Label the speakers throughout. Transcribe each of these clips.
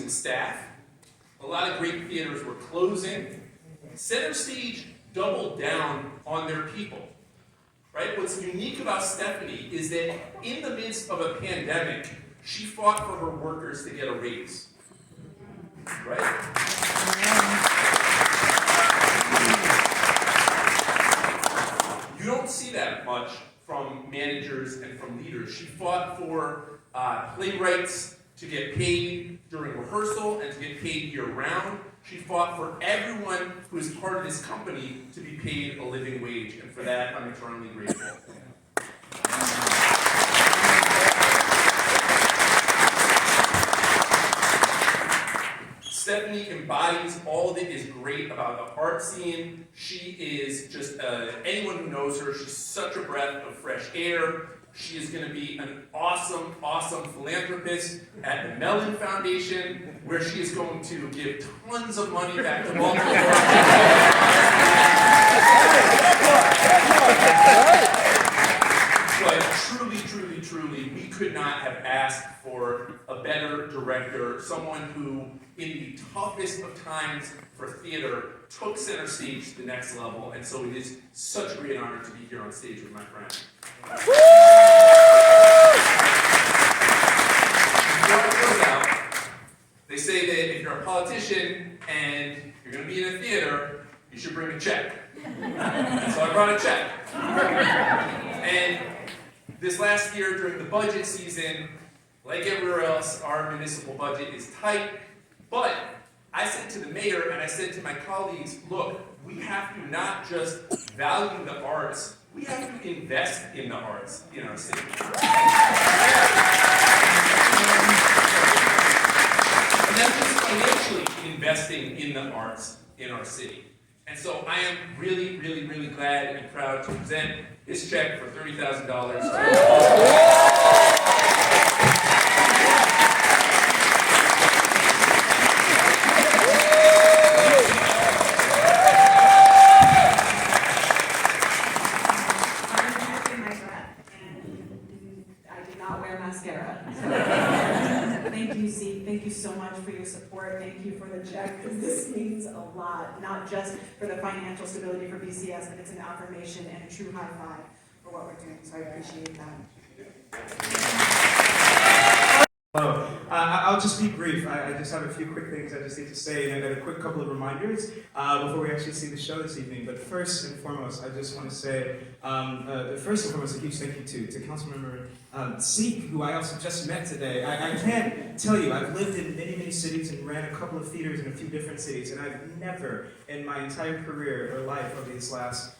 Speaker 1: losing staff. A lot of great theaters were closing. Center Stage doubled down on their people. Right? What's unique about Stephanie is that in the midst of a pandemic, she fought for her workers to get a raise. Right? You don't see that much from managers and from leaders. She fought for playwrights to get paid during rehearsal and to get paid year-round. She fought for everyone who is part of this company to be paid a living wage, and for that, I'm eternally grateful. Stephanie embodies all that is great about the art scene. She is just, anyone who knows her, she's such a breath of fresh air. She is going to be an awesome, awesome philanthropist at the Mellon Foundation, where she is going to give tons of money back to Baltimore. But truly, truly, truly, we could not have asked for a better director, someone who, in the toughest of times for theater, took Center Stage to the next level, and so it is such a great honor to be here on stage with my friend. Before I close out, they say that if you're a politician and you're going to be in a theater, you should bring a check. And so I brought a check. And this last year, during the budget season, like everywhere else, our municipal budget is tight. But I said to the mayor and I said to my colleagues, look, we have to not just value the arts, we have to invest in the arts in our city. And that's just financially investing in the arts in our city. And so I am really, really, really glad and proud to present this check for $30,000 to
Speaker 2: Thank you so much for your support. Thank you for the check, because this means a lot, not just for the financial stability for BCS, but it's an affirmation and a true high five for what we're doing, so I appreciate that.
Speaker 3: Hello. I'll just be brief. I just have a few quick things I just need to say, and a quick couple of reminders before we actually see the show this evening. But first and foremost, I just want to say, a huge thank you to Councilmember Zeke, who I also just met today. I can't tell you, I've lived in many, many cities and ran a couple of theaters in a few different cities, and I've never in my entire career or life over these last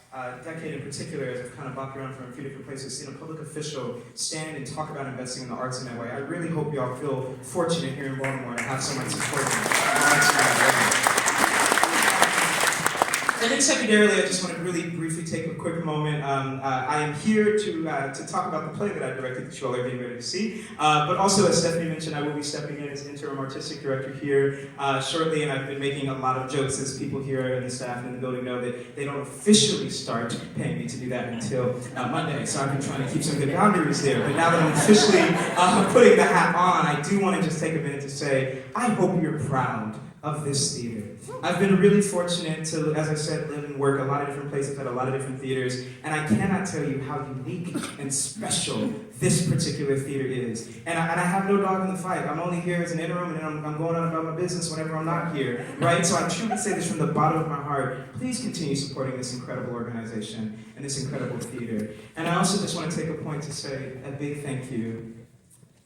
Speaker 3: decade in particular, as I've kind of bopped around from a few different places, seen a public official stand and talk about investing in the arts in that way. I really hope y'all feel fortunate here in Baltimore to have someone supporting the arts. And then secondarily, I just want to really briefly take a quick moment. I am here to talk about the play that I directed that you all are getting ready to see. But also, as Stephanie mentioned, I will be stepping in as interim artistic director here shortly, and I've been making a lot of jokes as people here and the staff in the building know that they don't officially start paying me to do that until Monday. So I've been trying to keep some good boundaries there. But now that I'm officially putting the hat on, I do want to just take a minute to say, I hope you're proud of this theater. I've been really fortunate to, as I said, live and work a lot of different places at a lot of different theaters, and I cannot tell you how unique and special this particular theater is. And I have no dog in the fight. I'm only here as an interim, and I'm going on about my business whenever I'm not here, right? So I truly say this from the bottom of my heart. Please continue supporting this incredible organization and this incredible theater. And I also just want to take a point to say a big thank you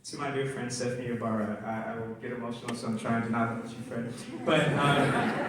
Speaker 3: to my dear friend Stephanie Ybarra. I will get emotional, so I'm trying to not let you, Fred. But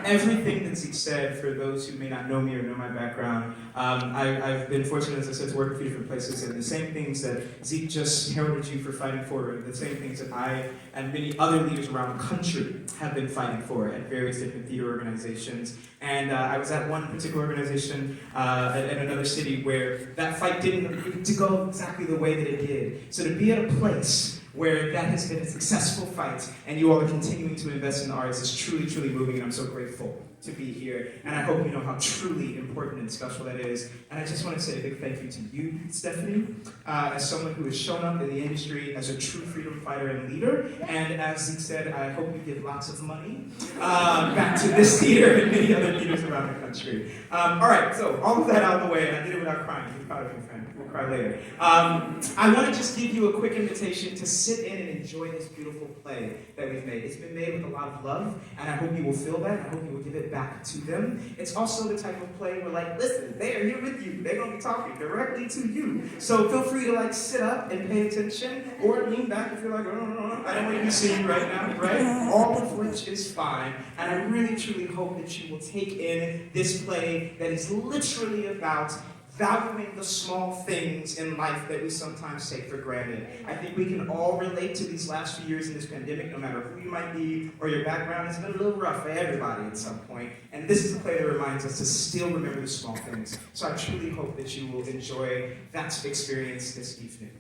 Speaker 3: everything that Zeke said, for those who may not know me or know my background, I've been fortunate, as I said, to work in a few different places, and the same things that Zeke just heralded you for fighting for, the same things that I and many other leaders around the country have been fighting for at various different theater organizations. And I was at one particular organization in another city where that fight didn't to go exactly the way that it did. So to be at a place where that has been a successful fight, and you all are continuing to invest in the arts is truly, truly moving, and I'm so grateful to be here, and I hope you know how truly important and special that is. And I just want to say a big thank you to you, Stephanie, as someone who has shown up in the industry as a true freedom fighter and leader. And as Zeke said, I hope you give lots of money back to this theater and many other theaters around the country. All right, so all of that out of the way, and I did it without crying. You're proud of me, friend. We'll cry later. I want to just give you a quick invitation to sit in and enjoy this beautiful play that we've made. It's been made with a lot of love, and I hope you will feel that. I hope you will give it back to them. It's also the type of play where, like, listen, they are here with you. They're going to be talking directly to you. So feel free to, like, sit up and pay attention, or lean back if you're like, oh, I don't want you to see you right now, right? All of which is fine. And I really, truly hope that you will take in this play that is literally about valuing the small things in life that we sometimes take for granted. I think we can all relate to these last few years in this pandemic, no matter who you might be or your background. It's been a little rough for everybody at some point. And this is a play that reminds us to still remember the small things. So I truly hope that you will enjoy that experience this evening.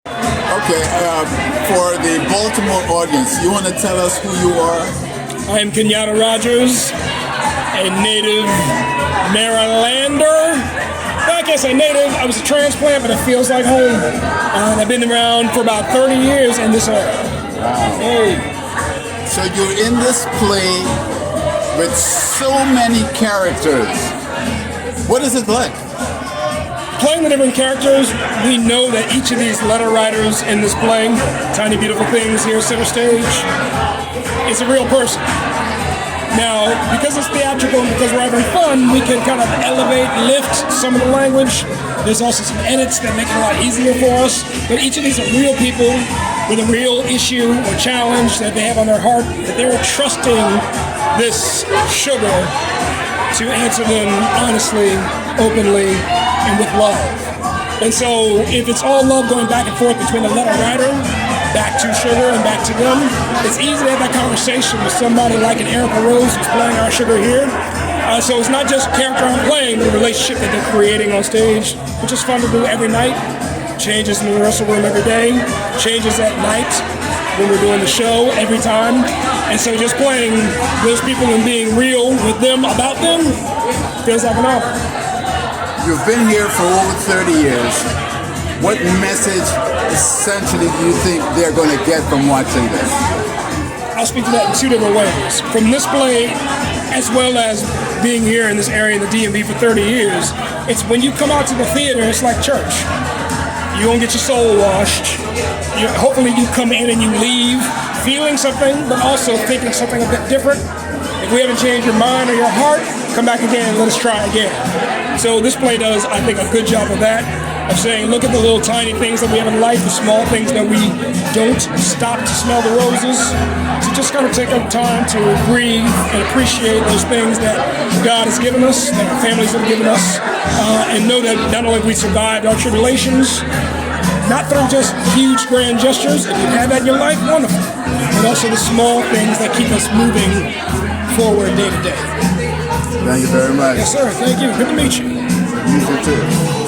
Speaker 4: Okay, for the Baltimore audience, you want to tell us who you are?
Speaker 5: I am Kenyatta Rogers, a native Marylander. I can't say native, I was a transplant, but it feels like home. And I've been around for about 30 years in this area.
Speaker 4: Wow.
Speaker 5: Hey.
Speaker 4: So you're in this play with so many characters. What is it like?
Speaker 5: Playing the different characters, we know that each of these letter writers in this play, Tiny Beautiful Things here center stage, is a real person. Now, because it's theatrical and because we're having fun, we can kind of elevate, lift some of the language. There's also some edits that make it a lot easier for us. But each of these are real people with a real issue or challenge that they have on their heart, that they're trusting this sugar to answer them honestly, openly, and with love. And so if it's all love going back and forth between the letter writer, back to Sugar and back to them, it's easy to have that conversation with somebody like an Erica Rose who's playing our Sugar here. So it's not just character I'm playing, the relationship that they're creating on stage, which is fun to do every night. Changes in the rehearsal room every day, changes at night when we're doing the show every time. And so just playing those people and being real with them about them feels like an honor.
Speaker 4: You've been here for over 30 years. What message essentially do you think they're going to get from watching this?
Speaker 5: I'll speak to that in two different ways. From this play, as well as being here in this area in the DMV for 30 years, it's when you come out to the theater, it's like church. You're going to get your soul washed. Hopefully you come in and you leave feeling something, but also thinking something a bit different. If we haven't changed your mind or your heart, come back again and let us try again. So this play does, I think, a good job of that, of saying, look at the little tiny things that we have in life, the small things that we don't stop to smell the roses. So just kind of take our time to breathe and appreciate those things that God has given us, that our families have given us, and know that not only have we survived our tribulations, not through just huge grand gestures, if you have that in your life, wonderful, but also the small things that keep us moving forward day to day.
Speaker 4: Thank you very much.
Speaker 5: Yes, sir. Thank you. Good to meet you.
Speaker 4: You too.